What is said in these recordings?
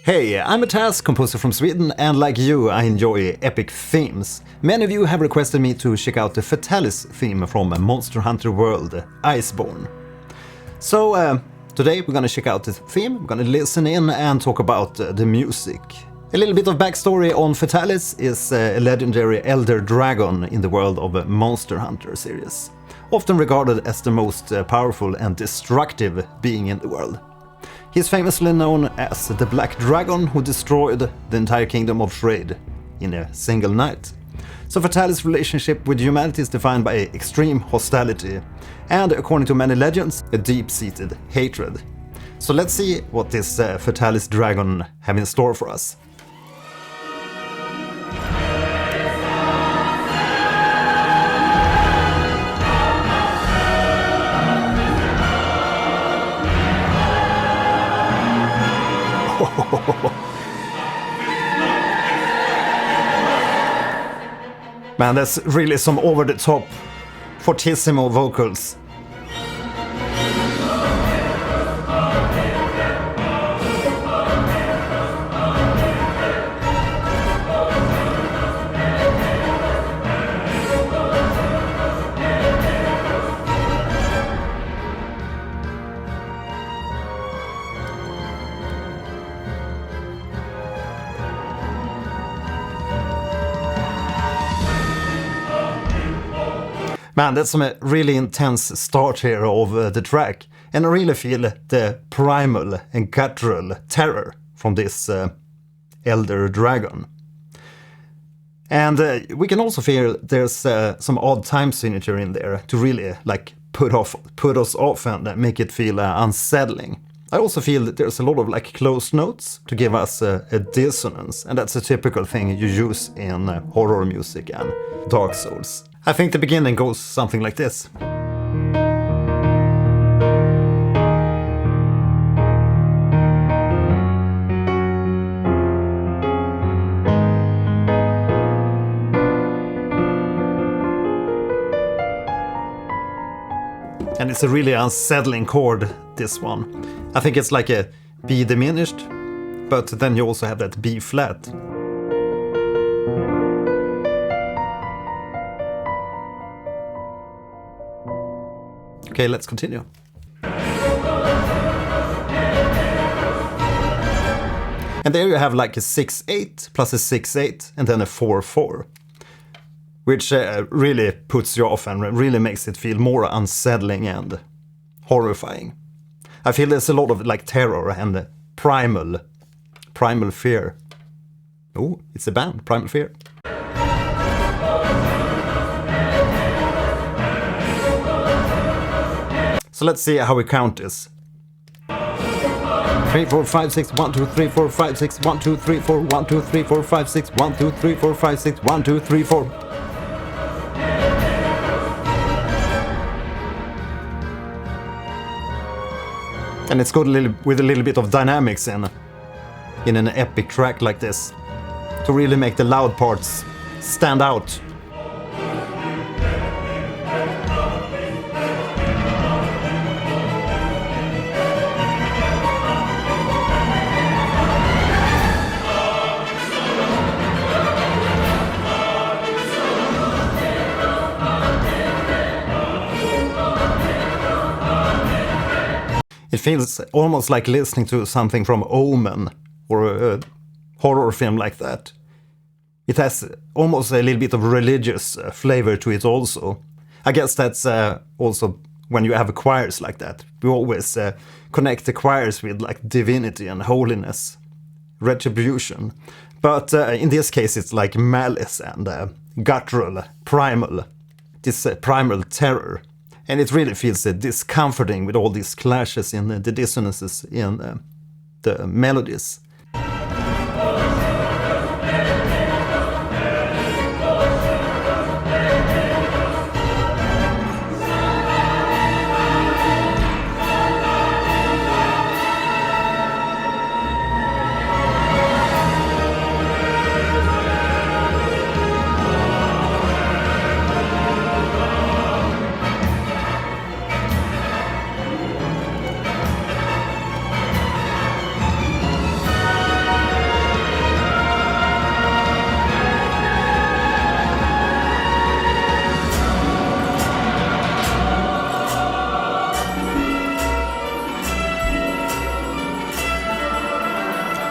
Hey, I'm a Taz, composer from Sweden, and like you, I enjoy epic themes. Many of you have requested me to check out the Fatalis theme from Monster Hunter World, Iceborne. So, today we're gonna check out the theme, we're gonna listen in and talk about the music. A little bit of backstory on Fatalis is a legendary elder dragon in the world of Monster Hunter series, often regarded as the most powerful and destructive being in the world. He's famously known as the Black Dragon who destroyed the entire kingdom of Shrade in a single night. So Fatalis' relationship with humanity is defined by extreme hostility and, according to many legends, a deep-seated hatred. So let's see what this Fatalis dragon have in store for us. Man, that's really some over-the-top, fortissimo vocals. Man, that's some really intense start here of the track, and I really feel the primal and guttural terror from this elder dragon. And we can also feel there's some odd time signature in there to really like put us off and make it feel unsettling. I also feel that there's a lot of like closed notes to give us a dissonance, and that's a typical thing you use in horror music and Dark Souls. I think the beginning goes something like this. And it's a really unsettling chord, this one. I think it's like a B diminished, but then you also have that B flat. Okay, let's continue. And there you have like a 6-8 plus a 6-8 and then a 4-4. Which really puts you off and really makes it feel more unsettling and horrifying. I feel there's a lot of like terror and primal fear. Oh, it's a band, Primal Fear. So let's see how we count this. 3, 4, 5, 6, 1, 2, 3, 4, 5, 6, 1, 2, 3, 4, 1, 2, 3, 4, 5, 6, 1, 2, 3, 4, 5, 6, 1, 2, 3, 4. And it's got with a little bit of dynamics in an epic track like this, to really make the loud parts stand out. It feels almost like listening to something from Omen or a horror film like that. It has almost a little bit of religious flavor to it also. I guess that's also when you have choirs like that. We always connect the choirs with like divinity and holiness, retribution. But in this case it's like malice and guttural, primal, this primal terror. And it really feels discomforting with all these clashes in the dissonances in the melodies.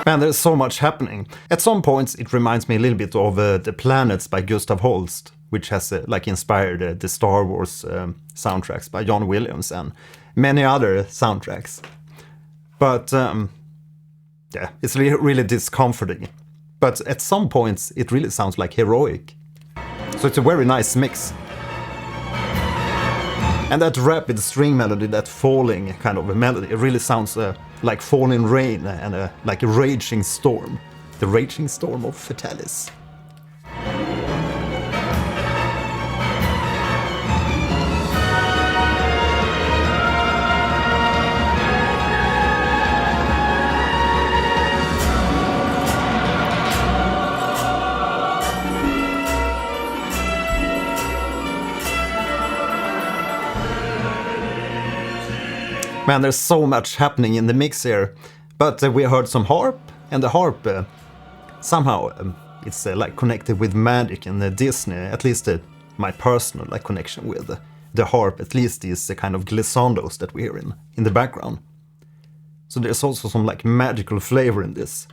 Man, there's so much happening. At some points, it reminds me a little bit of The Planets by Gustav Holst, which has like inspired the Star Wars soundtracks by John Williams and many other soundtracks. But yeah, it's really discomforting. But at some points, it really sounds like heroic. So it's a very nice mix. And that rapid string melody, that falling kind of a melody, it really sounds like falling rain and like a raging storm. The raging storm of Fatalis. Man, there's so much happening in the mix here. But we heard some harp, and the harp somehow it's like connected with magic and Disney. At least my personal like connection with the harp, at least is the kind of glissandos that we hear in the background. So there's also some like magical flavor in this.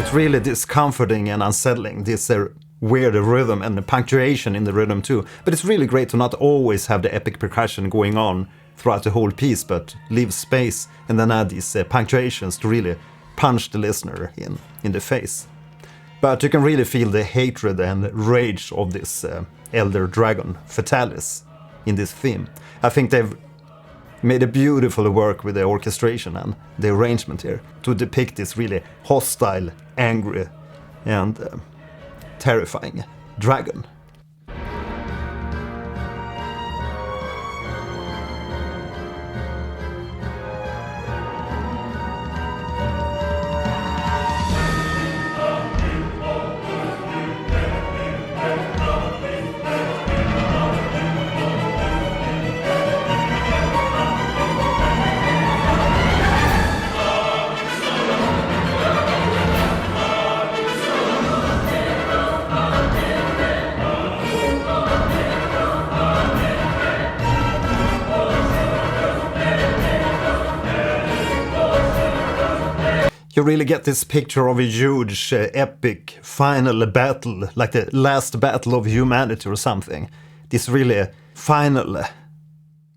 It's really discomforting and unsettling, this weird rhythm and the punctuation in the rhythm too. But it's really great to not always have the epic percussion going on throughout the whole piece, but leave space and then add these punctuations to really punch the listener in the face. But you can really feel the hatred and rage of this elder dragon, Fatalis, in this theme. I think they've made a beautiful work with the orchestration and the arrangement here to depict this really hostile, angry, and terrifying dragon. You really get this picture of a huge, epic final battle, like the last battle of humanity or something. This really final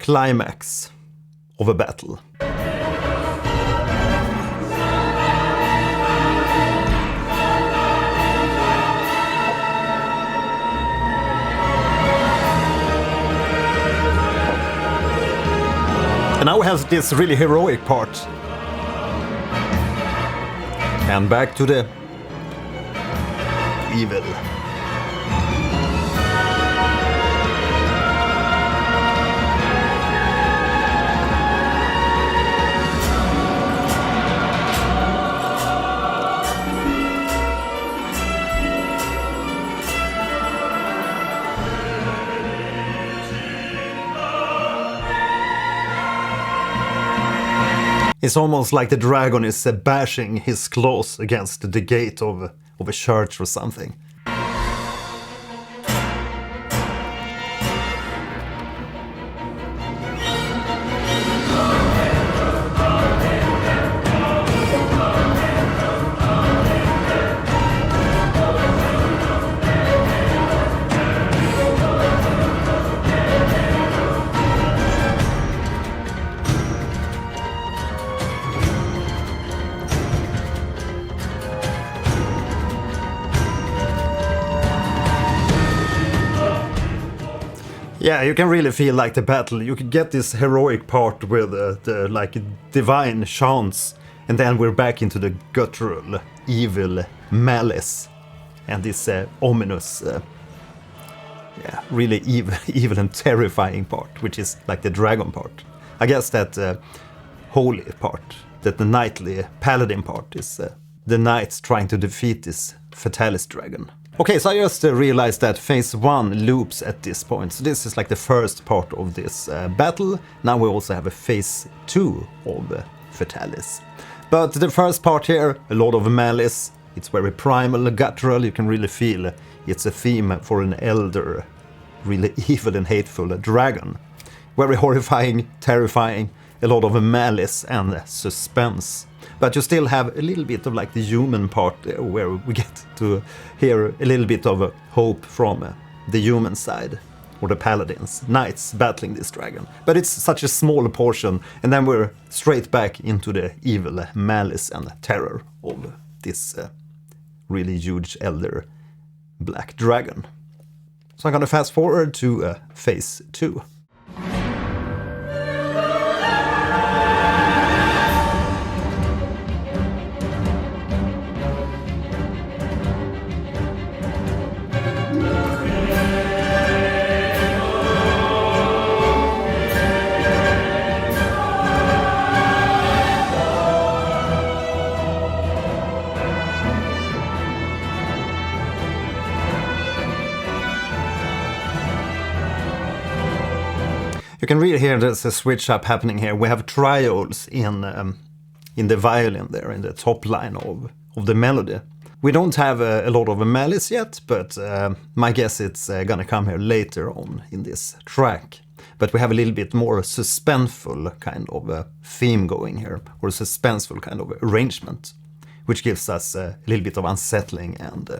climax of a battle. And now we have this really heroic part. And back to the evil. It's almost like the dragon is bashing his claws against the gate of a church or something. Yeah, you can really feel like the battle. You can get this heroic part with the like divine chants, and then we're back into the guttural, evil malice, and this ominous, yeah, really evil and terrifying part, which is like the dragon part. I guess that holy part that the knightly paladin part is the knights trying to defeat this Fatalis dragon. Okay, so I just realized that phase 1 loops at this point, so this is like the first part of this battle. Now we also have a phase 2 of Fatalis. But the first part here, a lot of malice, it's very primal, guttural, you can really feel it's a theme for an elder, really evil and hateful dragon. Very horrifying, terrifying, a lot of malice and suspense. But you still have a little bit of like the human part where we get to hear a little bit of hope from the human side, or the paladins, knights battling this dragon. But it's such a small portion, and then we're straight back into the evil malice and terror of this really huge elder black dragon. So I'm gonna fast forward to phase 2. You can really hear there's a switch up happening here. We have trioles in the violin there, in the top line of the melody. We don't have a lot of malice yet, but my guess it's gonna come here later on in this track. But we have a little bit more suspenseful kind of theme going here, or a suspenseful kind of arrangement, which gives us a little bit of unsettling and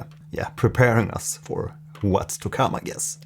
preparing us for what's to come, I guess.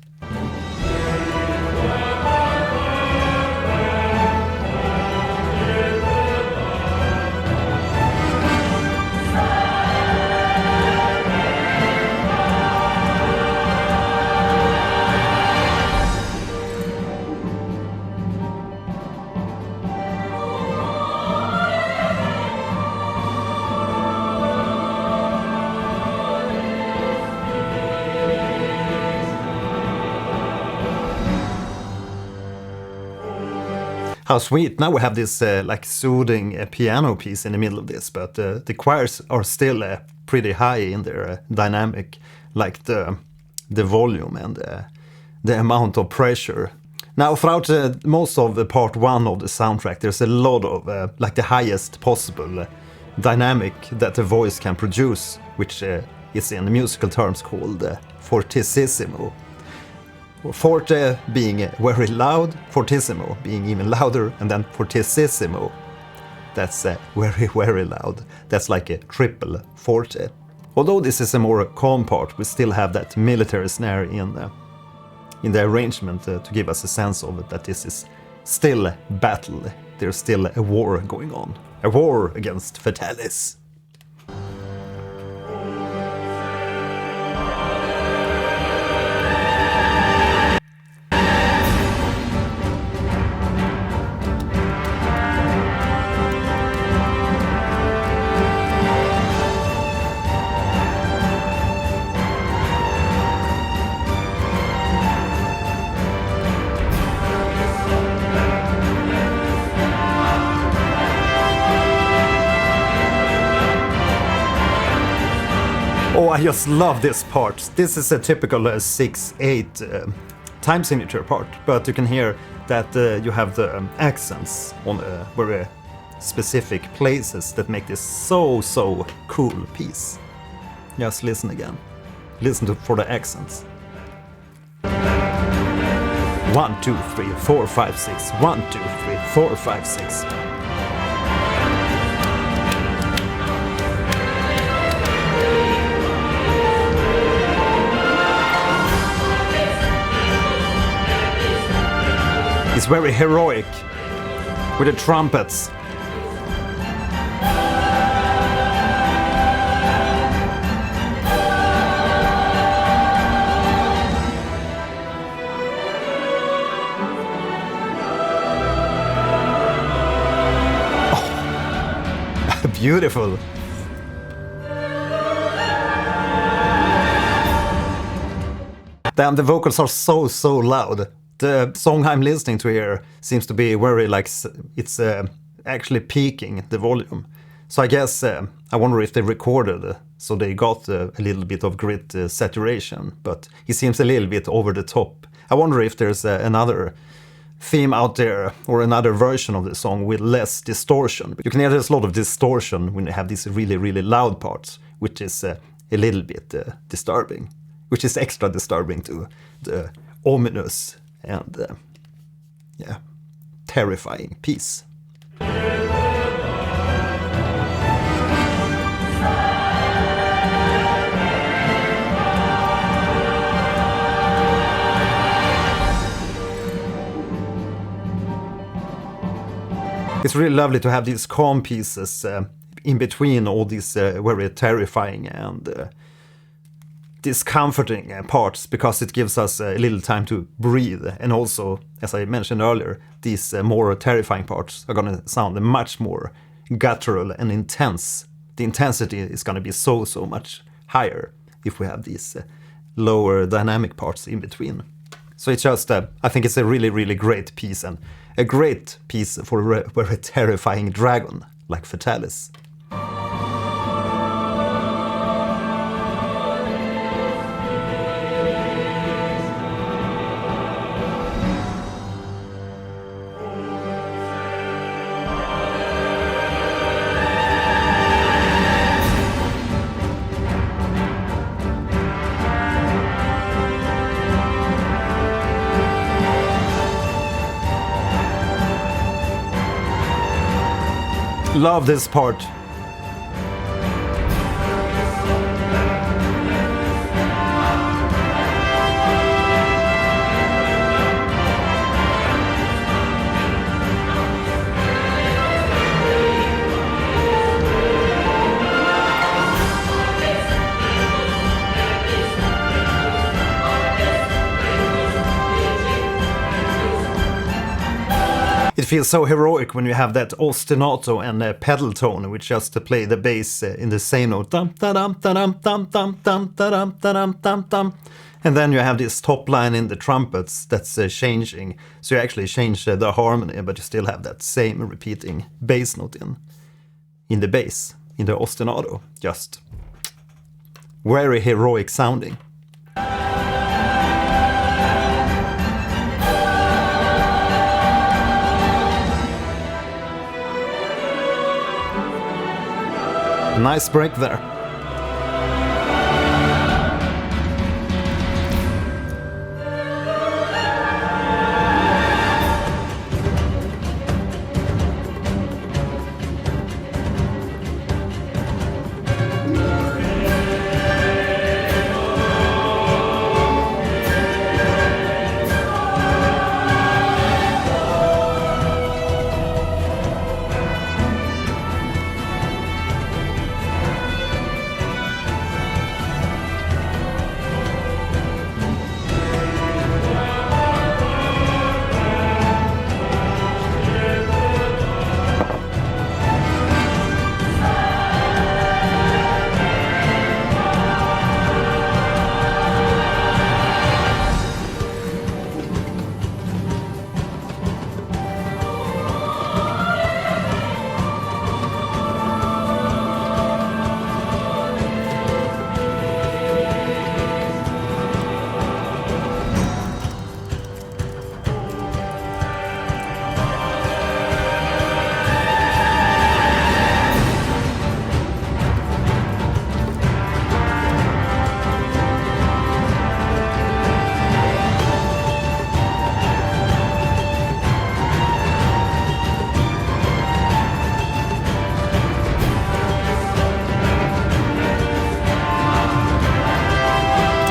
How sweet. Now we have this like soothing piano piece in the middle of this, but the choirs are still pretty high in their dynamic, like the volume and the amount of pressure. Now throughout most of the part 1 of the soundtrack, there's a lot of like the highest possible dynamic that the voice can produce, which is in musical terms called fortissimo. Forte being very loud, fortissimo being even louder, and then fortissimo, that's very, very loud. That's like a triple forte. Although this is a more calm part, we still have that military snare in the arrangement to give us a sense of it, that this is still battle. There's still a war going on. A war against Fatalis. Oh, I just love this part. This is a typical 6/8 time signature part, but you can hear that you have the accents on very specific places that make this so cool piece. Just listen again. Listen for the accents. 1, 2, 3, 4, 5, 6. 1, 2, 3, 4, 5, 6. It's very heroic with the trumpets. Oh, beautiful. Damn, the vocals are so loud. The song I'm listening to here seems to be very like, it's actually peaking the volume. So I guess, I wonder if they recorded, so they got a little bit of grit saturation, but he seems a little bit over the top. I wonder if there's another theme out there, or another version of the song with less distortion. You can hear there's a lot of distortion when you have these really, really loud parts, which is a little bit disturbing, which is extra disturbing to the ominous and, yeah, terrifying piece. It's really lovely to have these calm pieces in between all these very terrifying and discomforting parts, because it gives us a little time to breathe. And also, as I mentioned earlier, these more terrifying parts are gonna sound much more guttural and intense. The intensity is gonna be so much higher if we have these lower dynamic parts in between. So it's just, I think it's a really, really great piece, and a great piece for a very terrifying dragon like Fatalis. Love this part. It feels so heroic when you have that ostinato and pedal tone, which just to play the bass in the same note. Dum, da-dum, da-dum, dum, dum, dum, da-dum, da-dum, dum, dum. And then you have this top line in the trumpets that's changing. So you actually change the harmony, but you still have that same repeating bass note in the bass, in the ostinato. Just very heroic sounding. Nice break there.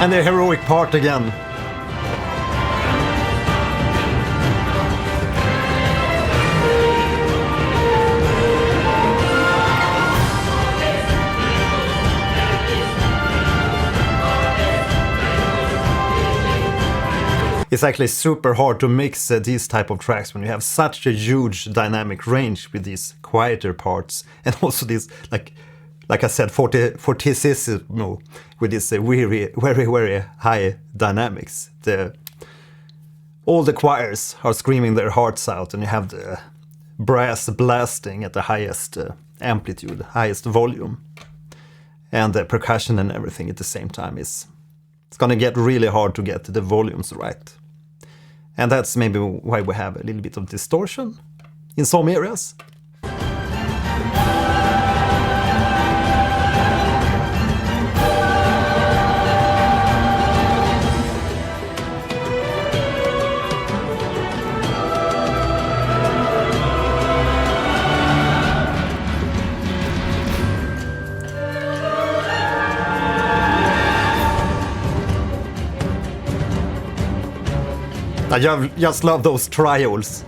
And the heroic part again. It's actually super hard to mix these type of tracks when you have such a huge dynamic range with these quieter parts, and also these, like I said, fortissimo with this very high dynamics. All the choirs are screaming their hearts out, and you have the brass blasting at the highest amplitude, highest volume. And the percussion and everything at the same time it's gonna get really hard to get the volumes right. And that's maybe why we have a little bit of distortion in some areas. I just love those trials.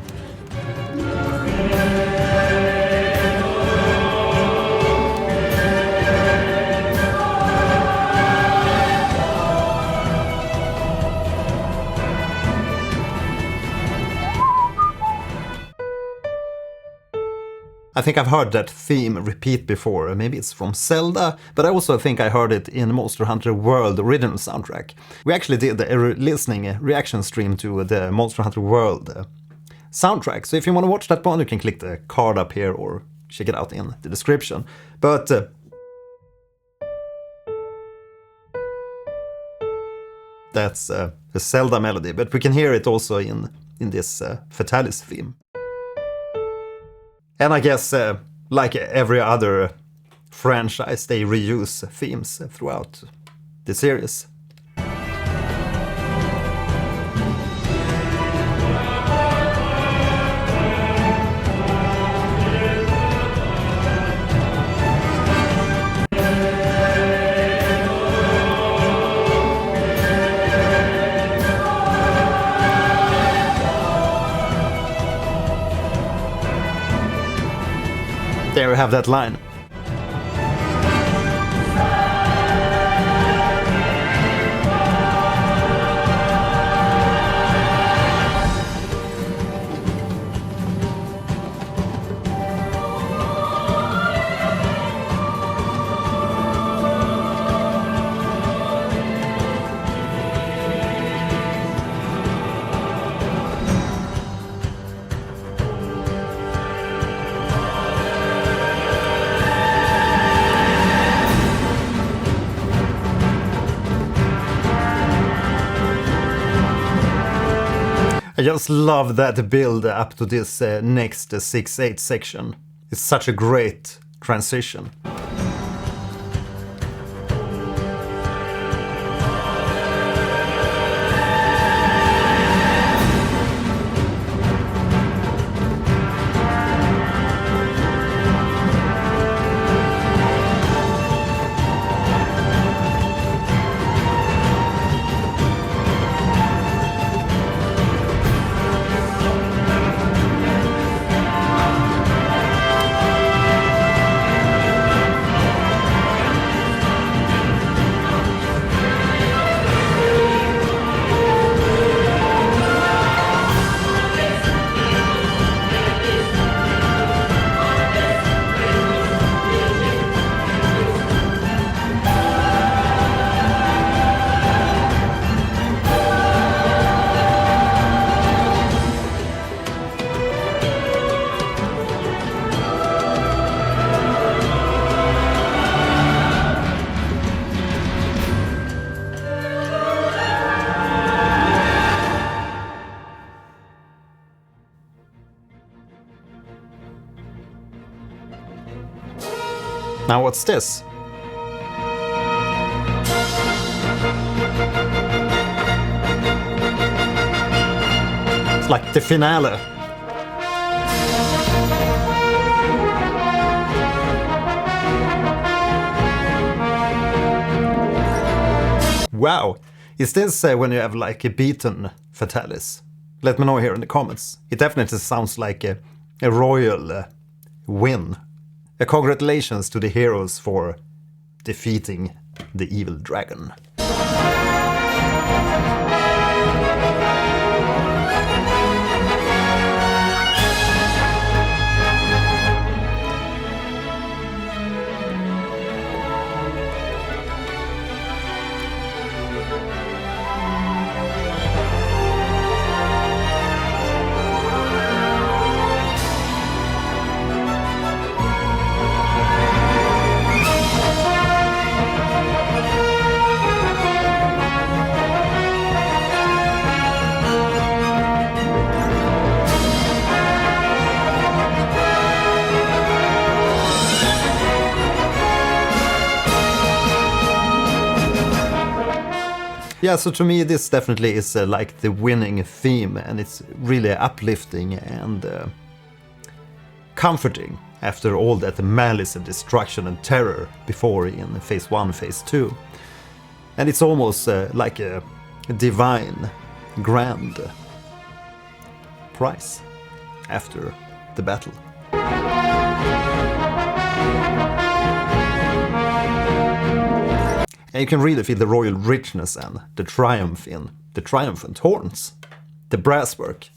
I think I've heard that theme repeat before, maybe it's from Zelda, but I also think I heard it in Monster Hunter World original soundtrack. We actually did a listening reaction stream to the Monster Hunter World soundtrack, so if you want to watch that one you can click the card up here or check it out in the description. But that's a Zelda melody, but we can hear it also in this Fatalis theme. And I guess, like every other franchise, they reuse themes throughout the series. There we have that line. I just love that build up to this next 6/8 section. It's such a great transition. Now what's this? It's like the finale. Wow, is this when you have like a beaten Fatalis? Let me know here in the comments. It definitely sounds like a royal win. Congratulations to the heroes for defeating the evil dragon. Yeah, so to me this definitely is like the winning theme, and it's really uplifting and comforting after all that malice and destruction and terror before in Phase 1, Phase 2. And it's almost like a divine, grand prize after the battle. And you can really feel the royal richness and the triumph in the triumphant horns, the brasswork.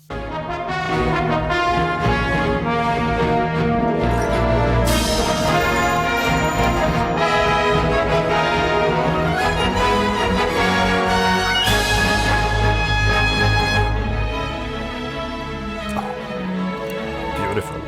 Beautiful.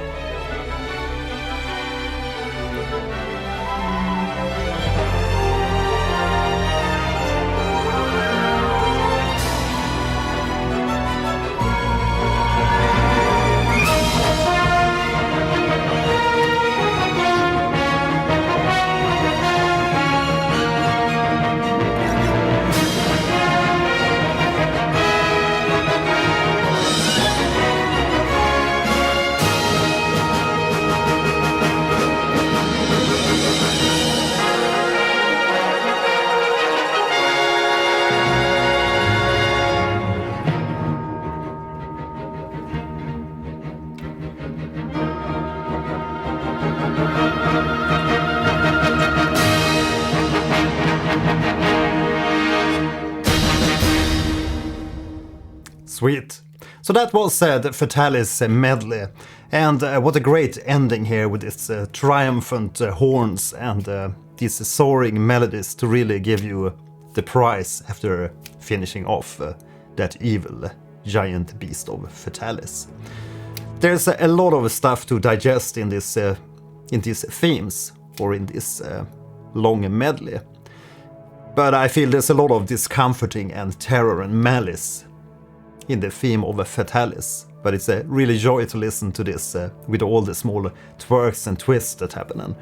Sweet. So that was the Fatalis Medley, and what a great ending here with its triumphant horns and these soaring melodies to really give you the prize after finishing off that evil giant beast of Fatalis. There's a lot of stuff to digest in these themes, or in this long medley, but I feel there's a lot of discomforting and terror and malice in the theme of Fatalis, but it's a really joy to listen to this with all the small twerks and twists that happen. And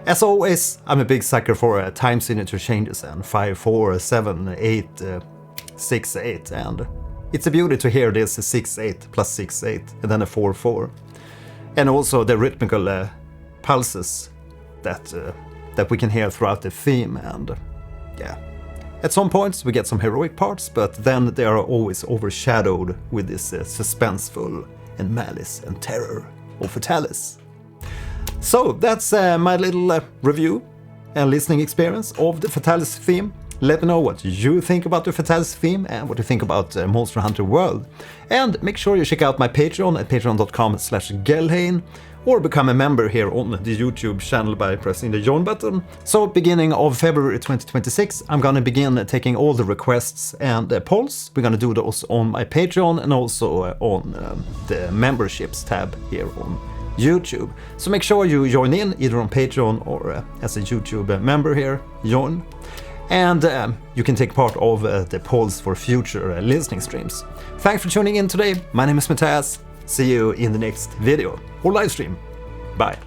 as always, I'm a big sucker for time signature changes and 5/4, 7/8, 6/8, and it's a beauty to hear this 6/8 plus 6/8 and then a 4/4, and also the rhythmical pulses that we can hear throughout the theme. And yeah, at some points we get some heroic parts, but then they are always overshadowed with this suspenseful and malice and terror of Fatalis. So that's my little review and listening experience of the Fatalis theme. Let me know what you think about the Fatalis theme and what you think about Monster Hunter World. And make sure you check out my Patreon at patreon.com/Gelhain, or become a member here on the YouTube channel by pressing the join button. So beginning of February 2026, I'm gonna begin taking all the requests and polls. We're gonna do those on my Patreon and also on the memberships tab here on YouTube. So make sure you join in either on Patreon or as a YouTube member here, join. And you can take part of the polls for future listening streams. Thanks for tuning in today. My name is Mattias. See you in the next video or live stream. Bye.